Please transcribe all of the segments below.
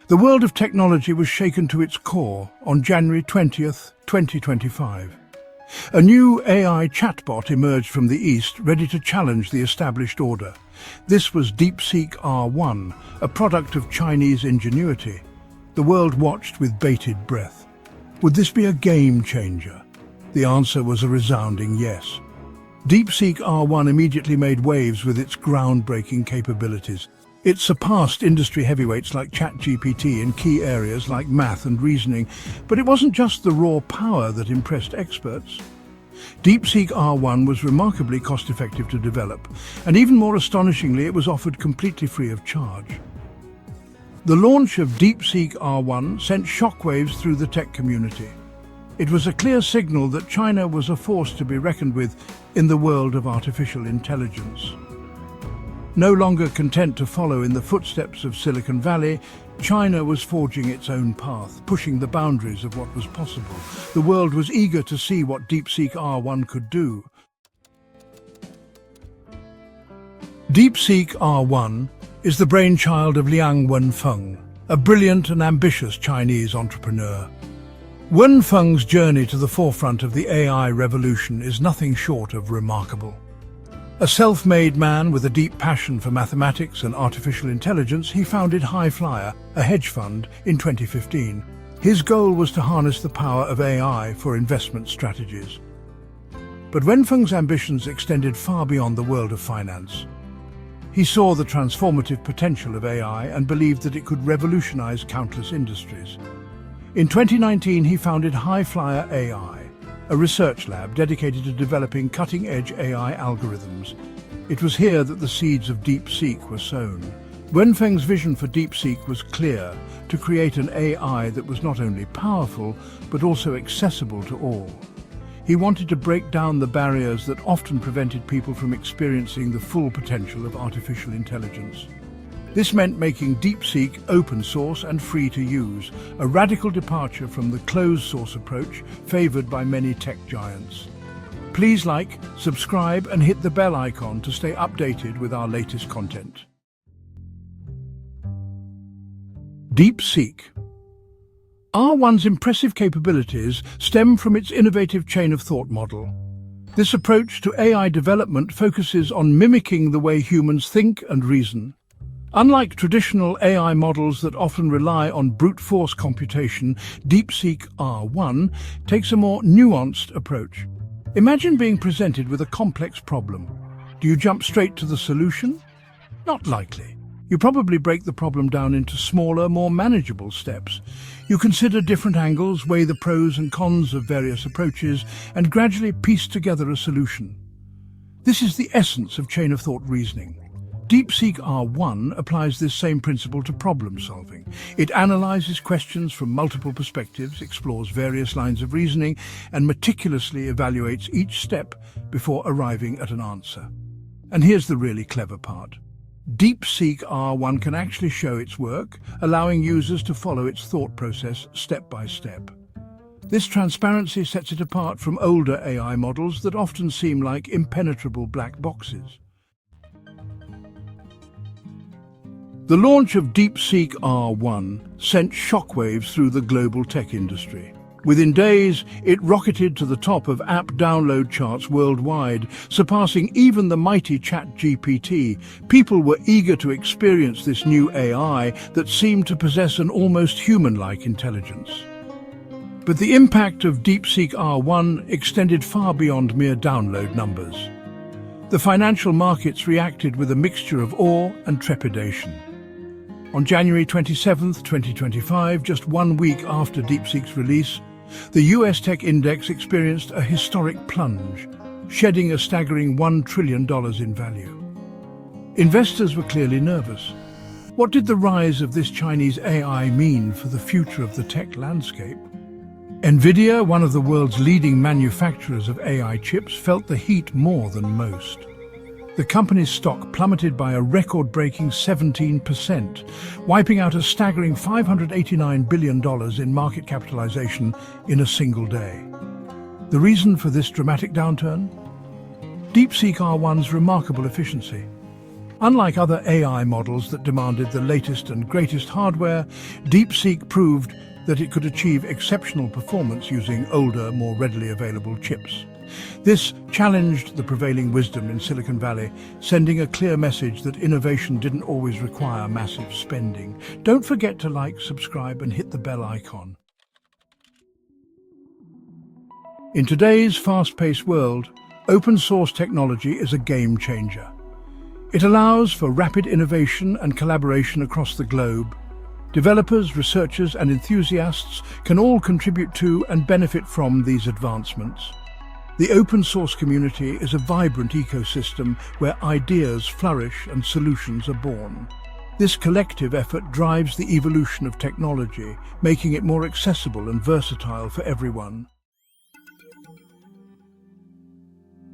The world of technology was shaken to its core on January 20th, 2025. A new AI chatbot emerged from the East, ready to challenge the established order. This was DeepSeek R1, a product of Chinese ingenuity. The world watched with bated breath. Would this be a game changer? The answer was a resounding yes. DeepSeek R1 immediately made waves with its groundbreaking capabilities. It surpassed industry heavyweights like ChatGPT in key areas like math and reasoning, but it wasn't just the raw power that impressed experts. DeepSeek R1 was remarkably cost-effective to develop, and even more astonishingly, it was offered completely free of charge. The launch of DeepSeek R1 sent shockwaves through the tech community. It was a clear signal that China was a force to be reckoned with in the world of artificial intelligence. No longer content to follow in the footsteps of Silicon Valley, China was forging its own path, pushing the boundaries of what was possible. The world was eager to see what DeepSeek R1 could do. DeepSeek R1 is the brainchild of Liang Wenfeng, a brilliant and ambitious Chinese entrepreneur. Wenfeng's journey to the forefront of the AI revolution is nothing short of remarkable. A self-made man with a deep passion for mathematics and artificial intelligence, he founded Highflyer, a hedge fund, in 2015. His goal was to harness the power of AI for investment strategies. But Wenfeng's ambitions extended far beyond the world of finance. He saw the transformative potential of AI and believed that it could revolutionize countless industries. In 2019, he founded Highflyer AI, a research lab dedicated to developing cutting-edge AI algorithms. It was here that the seeds of DeepSeek were sown. Wenfeng's vision for DeepSeek was clear: to create an AI that was not only powerful, but also accessible to all. He wanted to break down the barriers that often prevented people from experiencing the full potential of artificial intelligence. This meant making DeepSeek open source and free to use, a radical departure from the closed source approach favored by many tech giants. Please like, subscribe, and hit the bell icon to stay updated with our latest content. DeepSeek. R1's impressive capabilities stem from its innovative chain of thought model. This approach to AI development focuses on mimicking the way humans think and reason. Unlike traditional AI models that often rely on brute force computation, DeepSeek R1 takes a more nuanced approach. Imagine being presented with a complex problem. Do you jump straight to the solution? Not likely. You probably break the problem down into smaller, more manageable steps. You consider different angles, weigh the pros and cons of various approaches, and gradually piece together a solution. This is the essence of chain of thought reasoning. DeepSeek R1 applies this same principle to problem solving. It analyzes questions from multiple perspectives, explores various lines of reasoning, and meticulously evaluates each step before arriving at an answer. And here's the really clever part. DeepSeek R1 can actually show its work, allowing users to follow its thought process step by step. This transparency sets it apart from older AI models that often seem like impenetrable black boxes. The launch of DeepSeek R1 sent shockwaves through the global tech industry. Within days, it rocketed to the top of app download charts worldwide, surpassing even the mighty ChatGPT. People were eager to experience this new AI that seemed to possess an almost human-like intelligence. But the impact of DeepSeek R1 extended far beyond mere download numbers. The financial markets reacted with a mixture of awe and trepidation. On January 27, 2025, just 1 week after DeepSeek's release, the US tech index experienced a historic plunge, shedding a staggering $1 trillion in value. Investors were clearly nervous. What did the rise of this Chinese AI mean for the future of the tech landscape? Nvidia, one of the world's leading manufacturers of AI chips, felt the heat more than most. The company's stock plummeted by a record-breaking 17%, wiping out a staggering $589 billion in market capitalization in a single day. The reason for this dramatic downturn? DeepSeek R1's remarkable efficiency. Unlike other AI models that demanded the latest and greatest hardware, DeepSeek proved that it could achieve exceptional performance using older, more readily available chips. This challenged the prevailing wisdom in Silicon Valley, sending a clear message that innovation didn't always require massive spending. Don't forget to like, subscribe, and hit the bell icon. In today's fast-paced world, open-source technology is a game changer. It allows for rapid innovation and collaboration across the globe. Developers, researchers, and enthusiasts can all contribute to and benefit from these advancements. The open-source community is a vibrant ecosystem where ideas flourish and solutions are born. This collective effort drives the evolution of technology, making it more accessible and versatile for everyone.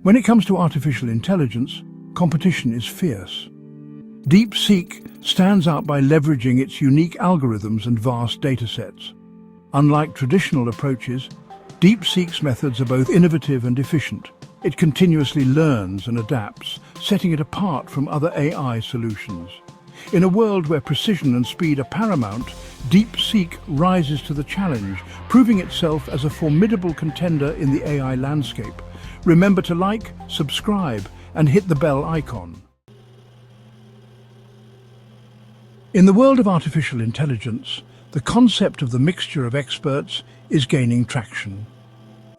When it comes to artificial intelligence, competition is fierce. DeepSeek stands out by leveraging its unique algorithms and vast datasets. Unlike traditional approaches, DeepSeek's methods are both innovative and efficient. It continuously learns and adapts, setting it apart from other AI solutions. In a world where precision and speed are paramount, DeepSeek rises to the challenge, proving itself as a formidable contender in the AI landscape. Remember to like, subscribe, and hit the bell icon. In the world of artificial intelligence, the concept of the mixture of experts is gaining traction.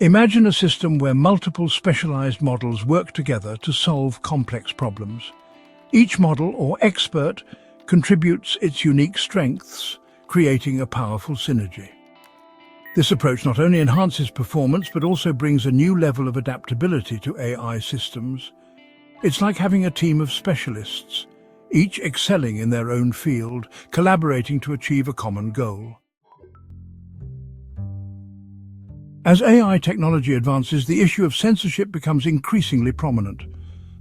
Imagine a system where multiple specialized models work together to solve complex problems. Each model or expert contributes its unique strengths, creating a powerful synergy. This approach not only enhances performance but also brings a new level of adaptability to AI systems. It's like having a team of specialists, each excelling in their own field, collaborating to achieve a common goal. As AI technology advances, the issue of censorship becomes increasingly prominent.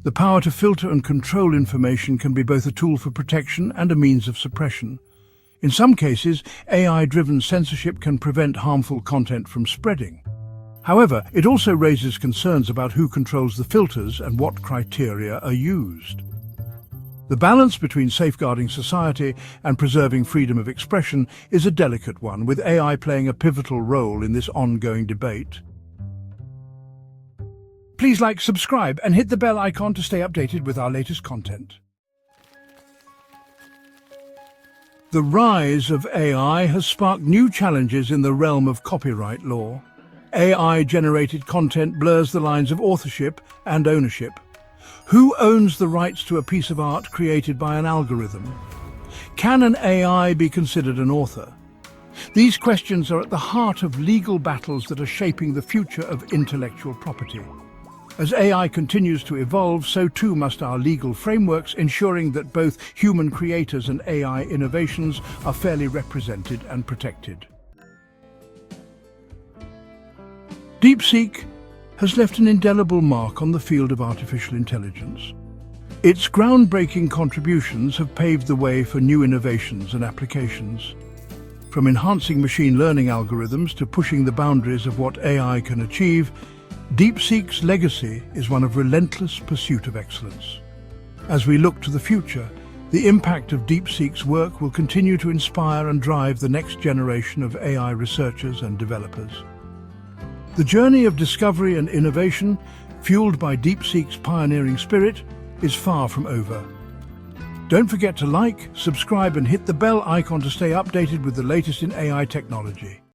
The power to filter and control information can be both a tool for protection and a means of suppression. In some cases, AI-driven censorship can prevent harmful content from spreading. However, it also raises concerns about who controls the filters and what criteria are used. The balance between safeguarding society and preserving freedom of expression is a delicate one, with AI playing a pivotal role in this ongoing debate. Please like, subscribe, and hit the bell icon to stay updated with our latest content. The rise of AI has sparked new challenges in the realm of copyright law. AI-generated content blurs the lines of authorship and ownership. Who owns the rights to a piece of art created by an algorithm? Can an AI be considered an author? These questions are at the heart of legal battles that are shaping the future of intellectual property. As AI continues to evolve, so too must our legal frameworks, ensuring that both human creators and AI innovations are fairly represented and protected. DeepSeek has left an indelible mark on the field of artificial intelligence. Its groundbreaking contributions have paved the way for new innovations and applications. From enhancing machine learning algorithms to pushing the boundaries of what AI can achieve, DeepSeek's legacy is one of relentless pursuit of excellence. As we look to the future, the impact of DeepSeek's work will continue to inspire and drive the next generation of AI researchers and developers. The journey of discovery and innovation, fueled by DeepSeek's pioneering spirit, is far from over. Don't forget to like, subscribe, and hit the bell icon to stay updated with the latest in AI technology.